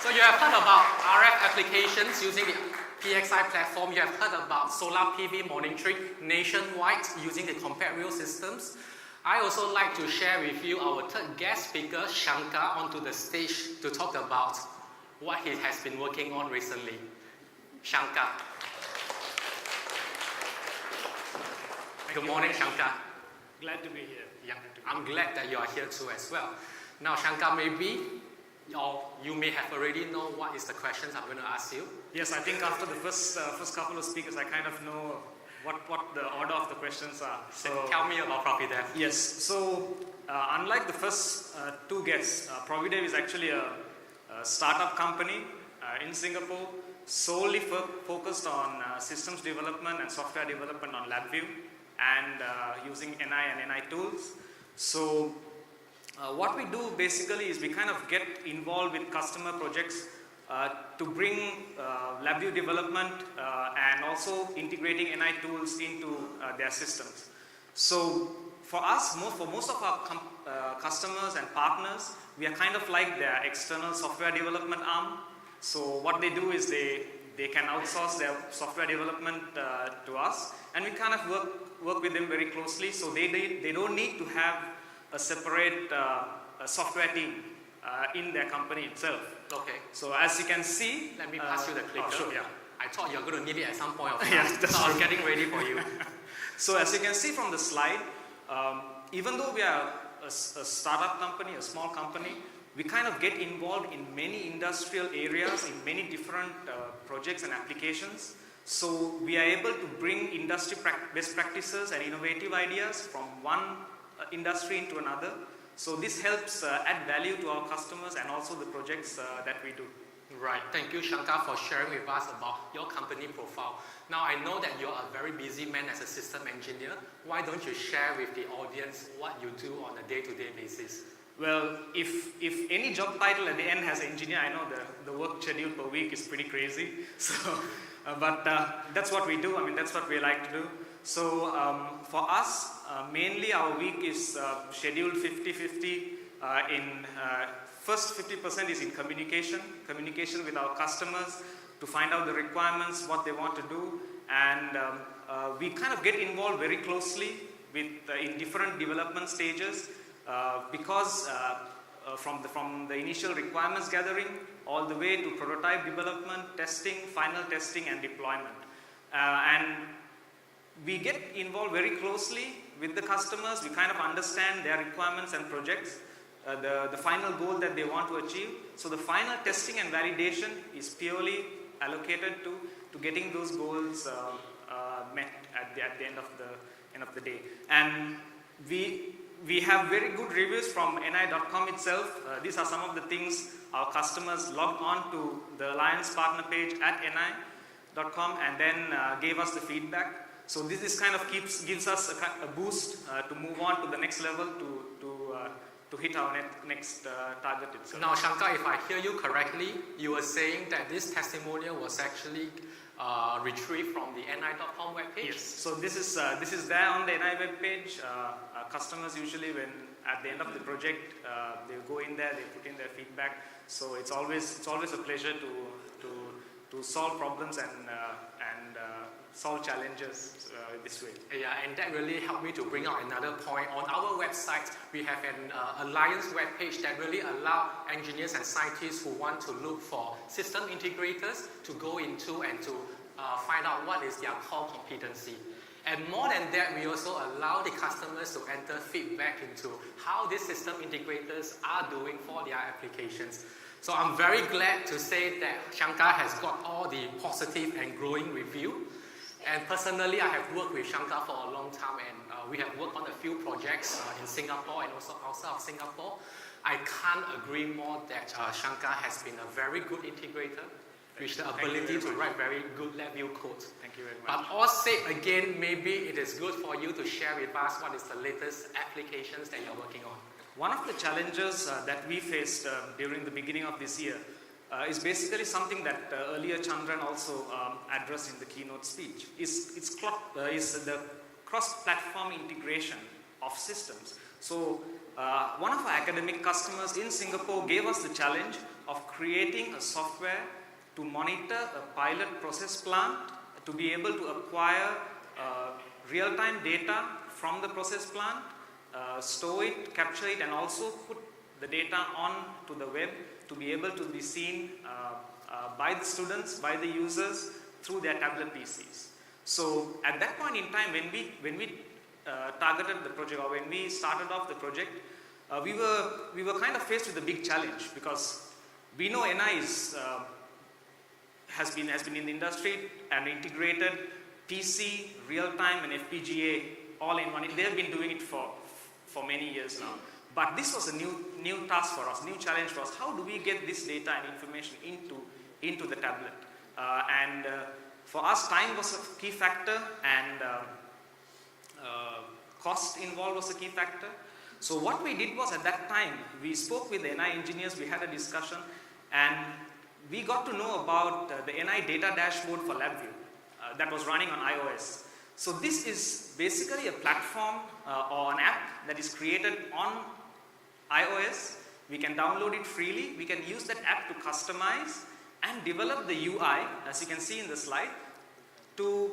So you have heard about RF applications using the PXI platform. You have heard about solar PV monitoring nationwide using the compact wheel systems. I also like to share with you our third guest speaker, Shankar, onto the stage to talk about what he has been working on recently. Shankar. Good morning, Shankar. Glad to be here. Yeah, I'm glad that you are here too as well. Now, Shankar, maybe you may have already know what is the questions I'm going to ask you. Yes, I think after the first couple of speakers, I kind of know what the order of the questions are. So tell me about Providev. Yes, so unlike the first two guests, Providev is actually a startup company in Singapore, solely focused on systems development and software development on LabVIEW and using NI and NI tools. So what we do basically is we kind of get involved with customer projects to bring LabVIEW development and also integrating NI tools into their systems. So for us, for most of our customers and partners, we are kind of like their external software development arm. So what they do is they can outsource their software development to us, and we kind of work with them very closely. So they don't need to have a separate software team in their company itself. Okay. So as you can see, let me pass you the clicker. Oh, sure, yeah. I thought you were going to need it at some point of time. Yes, that's so I was true. getting ready for you. So as you can see from the slide, even though we are a startup company, a small company, we kind of get involved in many industrial areas, in many different projects and applications. So we are able to bring industry best practices and innovative ideas from one industry into another. So this helps add value to our customers and also the projects that we do. Right. Thank you, Shankar, for sharing with us about your company profile. Now, I know that you're a very busy man as a system engineer. Why don't you share with the audience what you do on a day-to-day basis? Well, if any job title at the end has engineer, I know the work schedule per week is pretty crazy. So, but that's what we do. I mean, that's what we like to do. So for us, mainly our week is scheduled 50-50 in first 50% is in communication with our customers to find out the requirements, what they want to do, and we kind of get involved very closely with in different development stages because from the initial requirements gathering all the way to prototype development, testing, final testing, and deployment. And we get involved very closely with the customers. We kind of understand their requirements and projects, the final goal that they want to achieve. So the final testing and validation is purely allocated to getting those goals met at the end of the day. And we have very good reviews from NI.com itself. These are some of the things our customers logged on to the Alliance partner page at NI.com and then gave us the feedback. So this kind of gives us a boost to move on to the next level to hit our next target itself. Now, Shankar, if I hear you correctly, you were saying that this testimonial was actually retrieved from the NI.com webpage? Yes. So this is there on the NI webpage. Customers usually, when at the end of the project, they go in there, they put in their feedback. So it's always a pleasure to solve problems and solve challenges this way. Yeah, and that really helped me to bring out another point. On our website, we have an Alliance webpage that really allow engineers and scientists who want to look for system integrators to go into and to find out what is their core competency. And more than that, we also allow the customers to enter feedback into how these system integrators are doing for their applications. So I'm very glad to say that Shankar has got all the positive and growing review. And personally, I have worked with Shankar for a long time, and we have worked on a few projects in Singapore and also outside of Singapore. I can't agree more that Shankar has been a very good integrator with the ability to write very good LabVIEW code. Thank you very much. But all said again, maybe it is good for you to share with us what is the latest applications that you're working on. One of the challenges that we faced during the beginning of this year is basically something that earlier Chandran also addressed in the keynote speech. Is the cross-platform integration of systems. So one of our academic customers in Singapore gave us the challenge of creating a software to monitor a pilot process plant, to be able to acquire real-time data from the process plant, store it, capture it, and also put the data on to the web to be able to be seen by the students, by the users through their tablet PCs. So at that point in time, when we targeted the project, or when we started off the project, we were kind of faced with a big challenge, because we know NI has been in the industry and integrated PC, real-time, and FPGA all in one. They have been doing it for many years now. But this was a new task for us, new challenge for us. How do we get this data and information into the tablet? For us, time was a key factor, and cost involved was a key factor. So what we did was, at that time, we spoke with the NI engineers, we had a discussion, and we got to know about the NI data dashboard for LabVIEW that was running on iOS. So this is basically a platform or an app that is created on iOS. We can download it freely. We can use that app to customize and develop the UI, as you can see in the slide, to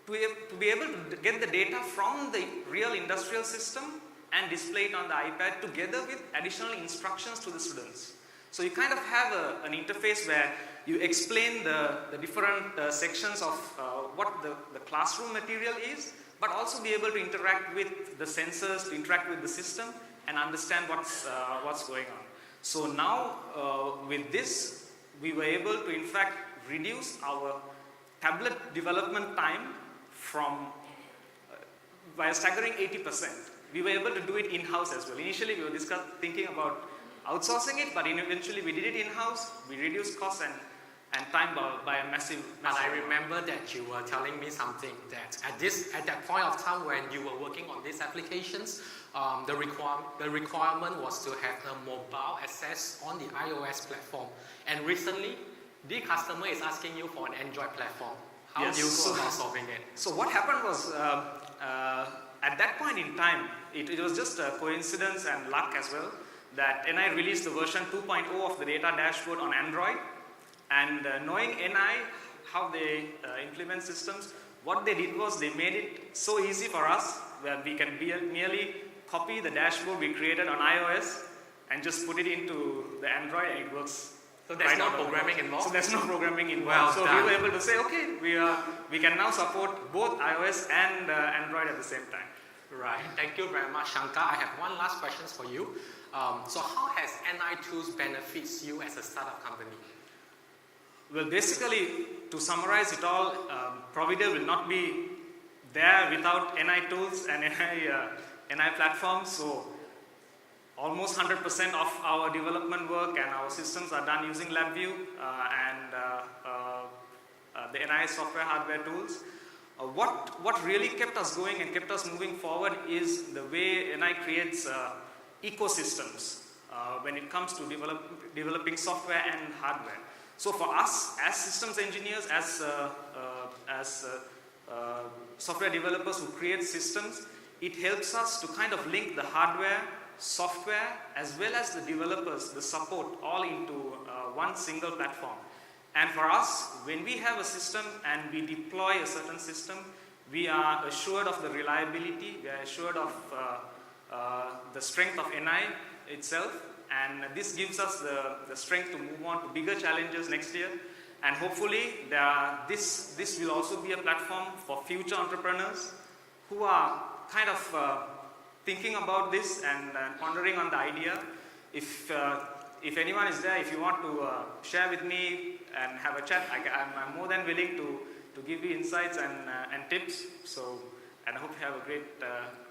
be able to get the data from the real industrial system and display it on the iPad together with additional instructions to the students. So you kind of have an interface where you explain the different sections of what the classroom material is, but also be able to interact with the sensors, to interact with the system and understand what's going on. So now with this, we were able to in fact reduce our tablet development time from by a staggering 80%. We were able to do it in-house as well. Initially we were thinking about outsourcing it, but eventually we did it in-house. We reduced costs and time by a massive. But I remember that you were telling me something that at that point of time when you were working on these applications, the requirement was to have a mobile access on the iOS platform. And recently, the customer is asking you for an Android platform. How do you go about solving it? So what happened was, at that point in time, it was just a coincidence and luck as well, that NI released the version 2.0 of the data dashboard on Android. And knowing NI, how they implement systems, what they did was they made it so easy for us that we can merely copy the dashboard we created on iOS and just put it into the Android, and it works. So there's no programming involved? So there's no programming involved. Well so done. we were able to say, okay, we can now support both iOS and Android at the same time. Right. Thank you very much, Shankar. I have one last question for you. So how has NI Tools benefits you as a startup company? Well, basically, to summarize it all, Providel will not be there without NI Tools and NI platforms. So almost 100% of our development work and our systems are done using LabVIEW and the NI software hardware tools. What really kept us going and kept us moving forward is the way NI creates ecosystems when it comes to developing software and hardware. So for us, as systems engineers, as software developers who create systems, it helps us to kind of link the hardware, software, as well as the developers, the support, all into one single platform. And for us, when we have a system and we deploy a certain system, we are assured of the reliability, we are assured of the strength of NI itself, and this gives us the strength to move on to bigger challenges next year. And hopefully, this will also be a platform for future entrepreneurs who are kind of thinking about this and pondering on the idea. If anyone is there, if you want to share with me and have a chat, I'm more than willing to give you insights and tips. So, and I hope you have a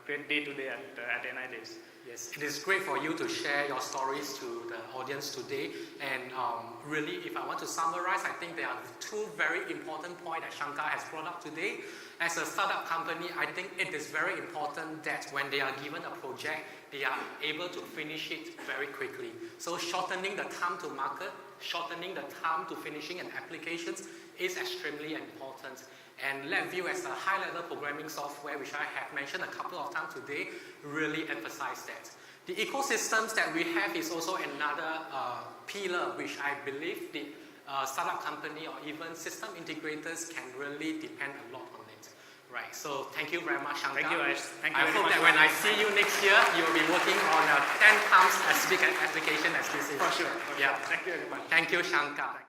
great day today at NI Days. Yes, it is great for you to share your stories to the audience today. And really, if I want to summarize, I think there are two very important points that Shankar has brought up today. As a startup company, I think it is very important that when they are given a project, they are able to finish it very quickly. So shortening the time to market, shortening the time to finishing an application is extremely important. And LabVIEW as a high-level programming software, which I have mentioned a couple of times today, really emphasize that. The ecosystems that we have is also another pillar which I believe the startup company or even system integrators can really depend a lot on it. Right, so thank you very much, Shankar. Thank you, Ash. Thank you I very hope much that for when I having see me. you next year, you will be working on a 10 times as big an application as this is. For sure. Yeah. Thank you very much. Thank you, Shankar.